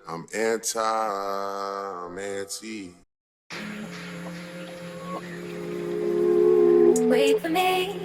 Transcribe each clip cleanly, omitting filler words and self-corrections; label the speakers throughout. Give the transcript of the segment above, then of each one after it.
Speaker 1: I'm anti, I'm anti.
Speaker 2: Wait for me.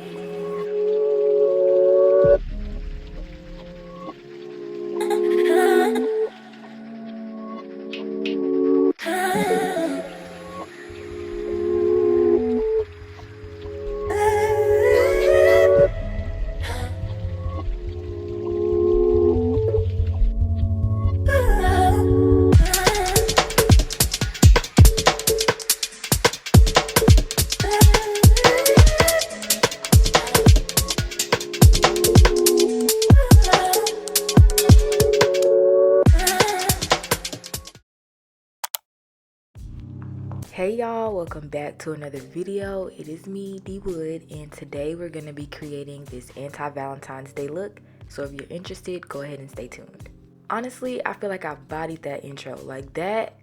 Speaker 3: Hey y'all, welcome back to another video. It is me, D Wood, and today we're going to be creating this anti-Valentine's Day look. So if you're interested, go ahead and stay tuned. Honestly, I feel like I've bodied that intro. Like that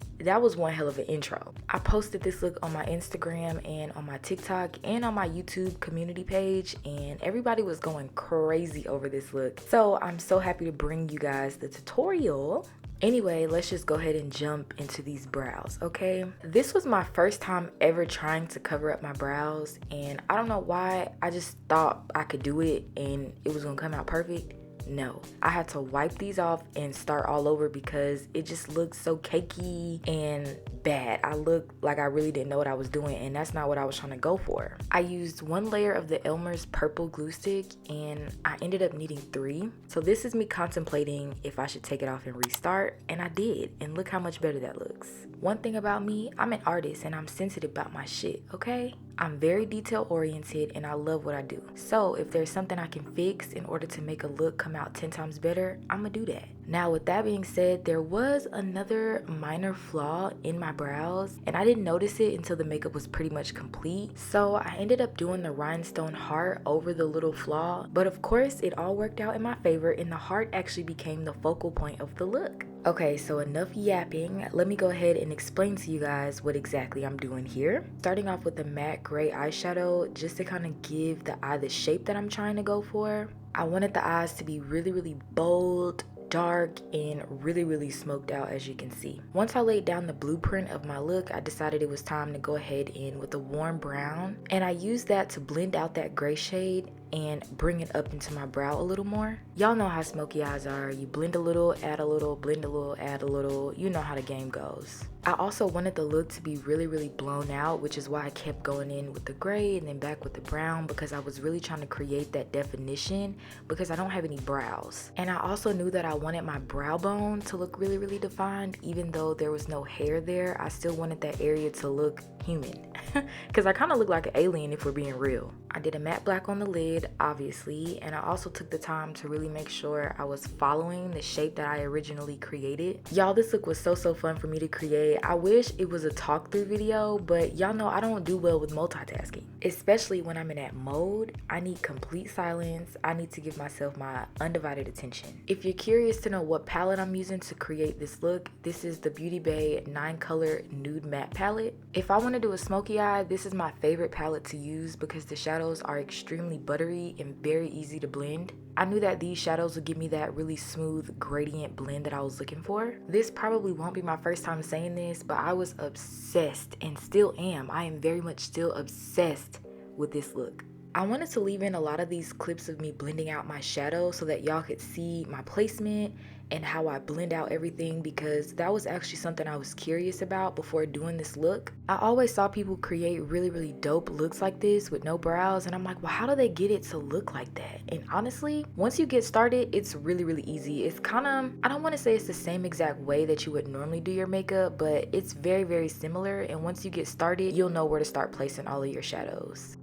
Speaker 3: was one hell of an intro. I posted this look on my Instagram and on my TikTok and on my YouTube community page, and everybody was going crazy over this look. So I'm so happy to bring you guys the tutorial. Anyway, let's just go ahead and jump into these brows, okay? This was my first time ever trying to cover up my brows, and I don't know why, I just thought I could do it and it was gonna come out perfect. No, I had to wipe these off and start all over because it just looked so cakey and bad. I looked like I really didn't know what I was doing, and that's not what I was trying to go for. I used one layer of the Elmer's purple glue stick and I ended up needing 3. So this is me contemplating if I should take it off and restart, and I did, and look how much better that looks. One thing about me, I'm an artist and I'm sensitive about my shit, okay? I'm very detail oriented and I love what I do. So if there's something I can fix in order to make a look come out 10 times better, I'm gonna do that. Now with that being said, there was another minor flaw in my brows and I didn't notice it until the makeup was pretty much complete. So I ended up doing the rhinestone heart over the little flaw, but of course it all worked out in my favor and the heart actually became the focal point of the look. Okay, so enough yapping. Let me go ahead and explain to you guys what exactly I'm doing here. Starting off with the matte gray eyeshadow, just to kind of give the eye the shape that I'm trying to go for. I wanted the eyes to be really bold, dark, and really smoked out, as you can see. Once I laid down the blueprint of my look, I decided it was time to go ahead in with a warm brown, and I used that to blend out that gray shade and bring it up into my brow a little more. Y'all know how smoky eyes are. You blend a little, add a little, blend a little, add a little. You know how the game goes. I also wanted the look to be really blown out, which is why I kept going in with the gray and then back with the brown, because I was really trying to create that definition because I don't have any brows. And I also knew that I wanted my brow bone to look really defined. Even though there was no hair there, I still wanted that area to look human because I kind of look like an alien if we're being real. I did a matte black on the lid, obviously, and I also took the time to really make sure I was following the shape that I originally created. Y'all, this look was so fun for me to create. I wish it was a talk through video, but y'all know I don't do well with multitasking, especially when I'm in that mode. I need complete silence. I need to give myself my undivided attention. If you're curious to know what palette I'm using to create this look, this is the Beauty Bay 9 color nude matte palette. If I want to do a smoky eye, this is my favorite palette to use because the shadows are extremely buttery and very easy to blend. I knew that these shadows would give me that really smooth gradient blend that I was looking for. This probably won't be my first time saying this, but I was obsessed and still am. I am very much still obsessed with this look. I wanted to leave in a lot of these clips of me blending out my shadow so that y'all could see my placement and how I blend out everything, because that was actually something I was curious about before doing this look. I always saw people create really dope looks like this with no brows, and I'm like, well, how do they get it to look like that? And honestly, once you get started, it's really easy. It's kind of, I don't want to say it's the same exact way that you would normally do your makeup, but it's very similar, and once you get started, you'll know where to start placing all of your shadows.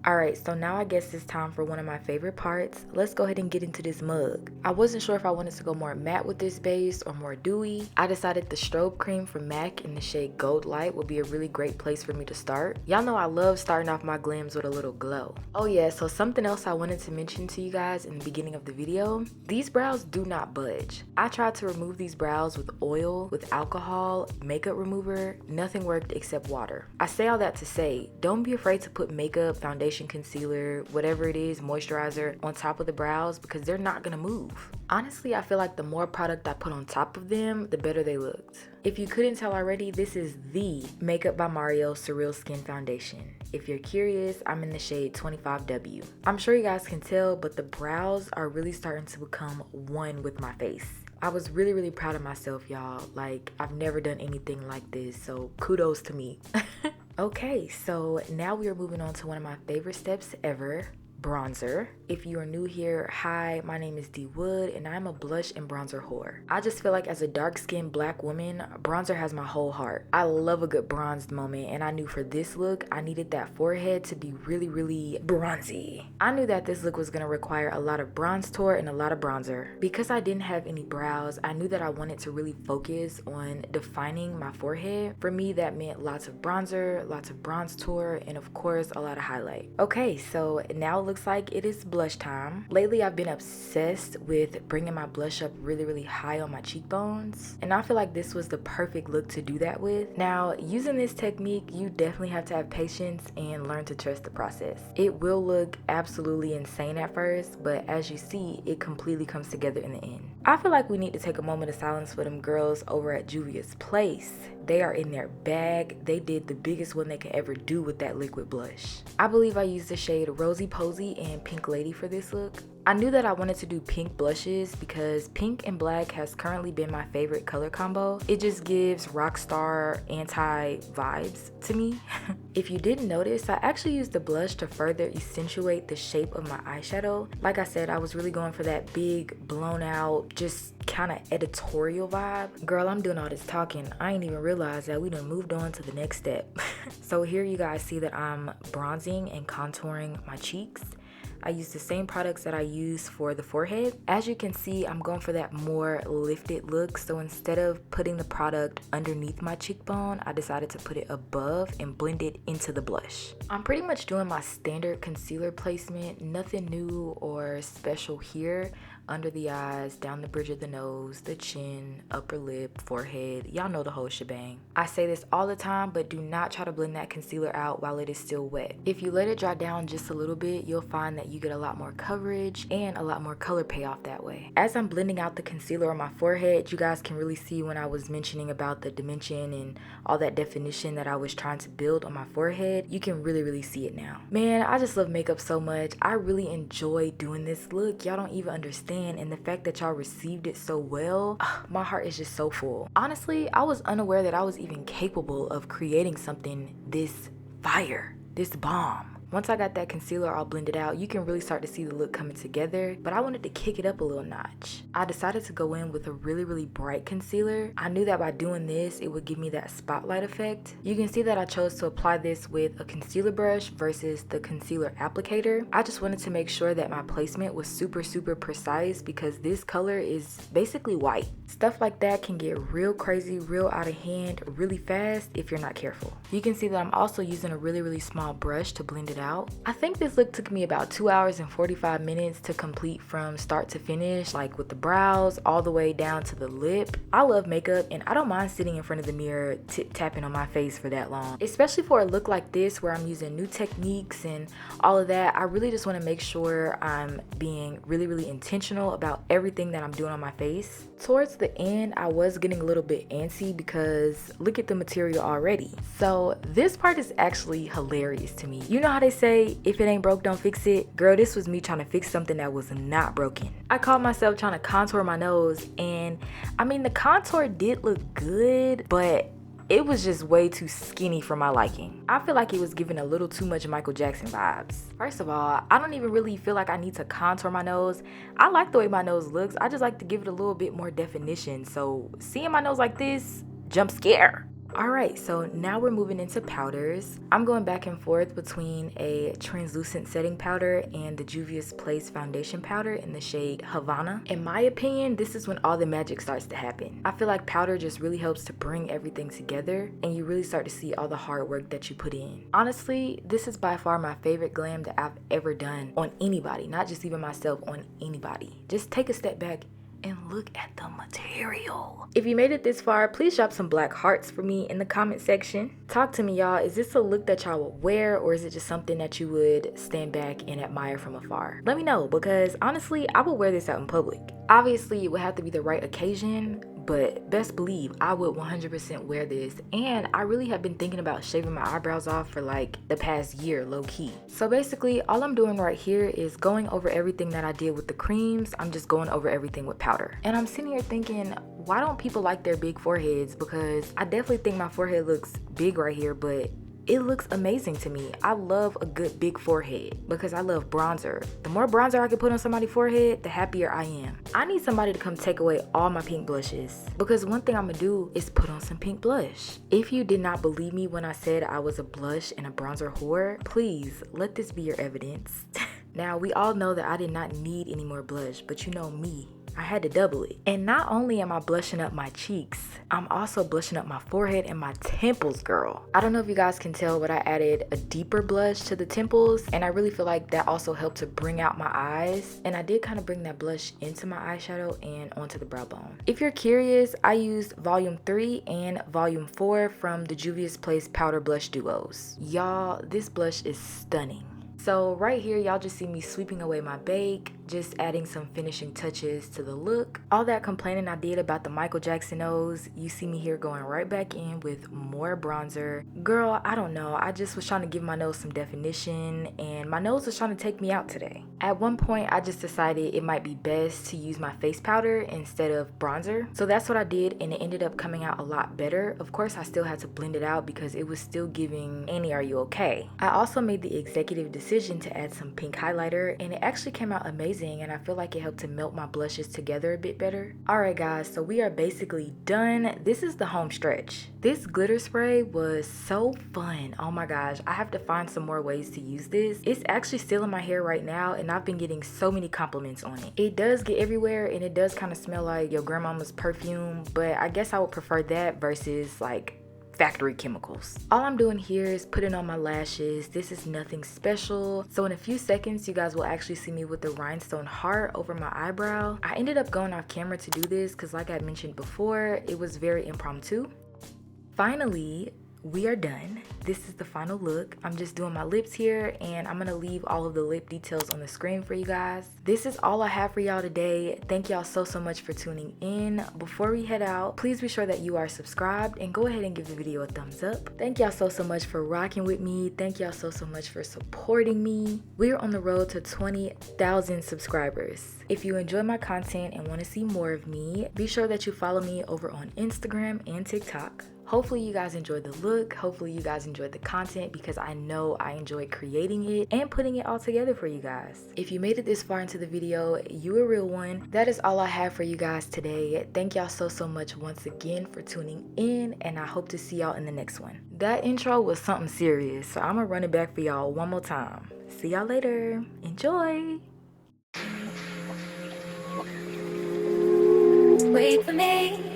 Speaker 3: Alright, so now I guess it's time for one of my favorite parts. Let's go ahead and get into this mug. I wasn't sure if I wanted to go more matte with this base or more dewy. I decided the strobe cream from MAC in the shade Gold Light would be a really great place for me to start. Y'all know I love starting off my glams with a little glow. Oh yeah, so something else I wanted to mention to you guys in the beginning of the video. These brows do not budge. I tried to remove these brows with oil, with alcohol, makeup remover. Nothing worked except water. I say all that to say, don't be afraid to put makeup, foundation, foundation, concealer, whatever it is, moisturizer on top of the brows because they're not gonna move. Honestly, I feel like the more product I put on top of them, the better they looked. If you couldn't tell already, this is the Makeup by Mario Surreal Skin Foundation. If you're curious, I'm in the shade 25W. I'm sure you guys can tell, but the brows are really starting to become one with my face. I was really proud of myself, y'all. Like, I've never done anything like this, so kudos to me. Okay, so now we are moving on to one of my favorite steps ever, bronzer. If you are new here, hi, my name is D Wood and I'm a blush and bronzer whore. I just feel like as a dark-skinned black woman, bronzer has my whole heart. I love a good bronzed moment, and I knew for this look, I needed that forehead to be really bronzy. I knew that this look was gonna require a lot of bronze tour and a lot of bronzer. Because I didn't have any brows, I knew that I wanted to really focus on defining my forehead. For me, that meant lots of bronzer, lots of bronze tour, and of course, a lot of highlight. Okay, so now it looks like it is blush time. Lately, I've been obsessed with bringing my blush up really high on my cheekbones, and I feel like this was the perfect look to do that with. Now, using this technique, you definitely have to have patience and learn to trust the process. It will look absolutely insane at first, but as you see, it completely comes together in the end. I feel like we need to take a moment of silence for them girls over at Juvia's Place. They are in their bag. They did the biggest one they could ever do with that liquid blush. I believe I used the shade Rosy Posy and Pink Lady for this look. I knew that I wanted to do pink blushes because pink and black has currently been my favorite color combo. It just gives rockstar anti vibes to me. If you didn't notice, I actually used the blush to further accentuate the shape of my eyeshadow. Like I said, I was really going for that big, blown out, just kind of editorial vibe. Girl, I'm doing all this talking. I ain't even realized that we done moved on to the next step. So here you guys see that I'm bronzing and contouring my cheeks. I use the same products that I use for the forehead. As you can see, I'm going for that more lifted look. So instead of putting the product underneath my cheekbone, I decided to put it above and blend it into the blush. I'm pretty much doing my standard concealer placement, nothing new or special here. Under the eyes, down the bridge of the nose, the chin, upper lip, forehead. Y'all know the whole shebang. I say this all the time, but do not try to blend that concealer out while it is still wet. If you let it dry down just a little bit, you'll find that you get a lot more coverage and a lot more color payoff that way. As I'm blending out the concealer on my forehead, you guys can really see when I was mentioning about the dimension and all that definition that I was trying to build on my forehead. You can really see it now. Man, I just love makeup so much. I really enjoy doing this look. Y'all don't even understand. And the fact that y'all received it so well, my heart is just so full. Honestly, I was unaware that I was even capable of creating something this fire, this bomb. Once I got that concealer all blended out, you can really start to see the look coming together, but I wanted to kick it up a little notch. I decided to go in with a really bright concealer. I knew that by doing this, it would give me that spotlight effect. You can see that I chose to apply this with a concealer brush versus the concealer applicator. I just wanted to make sure that my placement was super precise because this color is basically white. Stuff like that can get real crazy, real out of hand, really fast if you're not careful. You can see that I'm also using a really small brush to blend it out. I think this look took me about 2 hours and 45 minutes to complete from start to finish, like with the brows all the way down to the lip. I love makeup and I don't mind sitting in front of the mirror tapping on my face for that long, especially for a look like this where I'm using new techniques and all of that. I really just want to make sure I'm being really intentional about everything that I'm doing on my face. Towards the end, I was getting a little bit antsy because look at the material already. So this part is actually hilarious to me. You know how they say, if it ain't broke, don't fix it? Girl, this was me trying to fix something that was not broken. I caught myself trying to contour my nose, and I mean, the contour did look good, but it was just way too skinny for my liking. I feel like it was giving a little too much Michael Jackson vibes. First of all, I don't even really feel like I need to contour my nose. I like the way my nose looks. I just like to give it a little bit more definition. So seeing my nose like this, jump scare. Alright, so now we're moving into powders. I'm going back and forth between a translucent setting powder and the Juvia's Place foundation powder in the shade Havana. In my opinion, this is when all the magic starts to happen. I feel like powder just really helps to bring everything together and you really start to see all the hard work that you put in. Honestly, this is by far my favorite glam that I've ever done on anybody, not just even myself, on anybody. Just take a step back And look at the material. If you made it this far, please drop some black hearts for me in the comment section. Talk to me, y'all. Is this a look that y'all would wear, or is it just something that you would stand back and admire from afar? Let me know, because honestly, I would wear this out in public. Obviously, it would have to be the right occasion, but best believe I would 100% wear this. And I really have been thinking about shaving my eyebrows off for like the past year, low-key. So basically, all I'm doing right here is going over everything that I did with the creams. I'm just going over everything with powder. And I'm sitting here thinking, why don't people like their big foreheads? Because I definitely think my forehead looks big right here, but it looks amazing to me. I love a good big forehead because I love bronzer. The more bronzer I can put on somebody's forehead, the happier I am. I need somebody to come take away all my pink blushes, because one thing I'm gonna do is put on some pink blush. If you did not believe me when I said I was a blush and a bronzer whore, please let this be your evidence. Now, we all know that I did not need any more blush, but you know me, I had to double it. And not only am I blushing up my cheeks, I'm also blushing up my forehead and my temples, girl. I don't know if you guys can tell, but I added a deeper blush to the temples, and I really feel like that also helped to bring out my eyes. And I did kind of bring that blush into my eyeshadow and onto the brow bone. If you're curious, I used volume 3 and volume 4 from the Juvia's Place powder blush duos. Y'all, this blush is stunning. So right here, y'all just see me sweeping away my bake, just adding some finishing touches to the look. All that complaining I did about the Michael Jackson nose, you see me here going right back in with more bronzer. Girl, I don't know, I just was trying to give my nose some definition, and my nose was trying to take me out today. At one point, I just decided it might be best to use my face powder instead of bronzer. So that's what I did, and it ended up coming out a lot better. Of course, I still had to blend it out because it was still giving Annie, are you okay? I also made the executive decision to add some pink highlighter, and it actually came out amazing, and I feel like it helped to melt my blushes together a bit better. Alright guys, so we are basically done. This is the home stretch. This glitter spray was so fun. Oh my gosh, I have to find some more ways to use this. It's actually still in my hair right now, and I've been getting so many compliments on it. It does get everywhere, and it does kind of smell like your grandmama's perfume, but I guess I would prefer that versus like factory chemicals. All I'm doing here is putting on my lashes. This is nothing special. So in a few seconds, you guys will actually see me with the rhinestone heart over my eyebrow. I ended up going off camera to do this because, like I mentioned before, it was very impromptu. Finally, we are done. This is the final look. I'm just doing my lips here, and I'm gonna leave all of the lip details on the screen for you guys. This is all I have for y'all today. Thank y'all so much for tuning in. Before we head out, please be sure that you are subscribed and go ahead and give the video a thumbs up. Thank y'all so much for rocking with me. Thank y'all so much for supporting me. We're on the road to 20,000 subscribers. If you enjoy my content and want to see more of me, be sure that you follow me over on Instagram and TikTok. Hopefully you guys enjoyed the look. Hopefully you guys enjoyed the content, because I know I enjoyed creating it and putting it all together for you guys. If you made it this far into the video, you a real one. That is all I have for you guys today. Thank y'all so much once again for tuning in, and I hope to see y'all in the next one. That intro was something serious, so I'm gonna run it back for y'all one more time. See y'all later. Enjoy. Wait for me.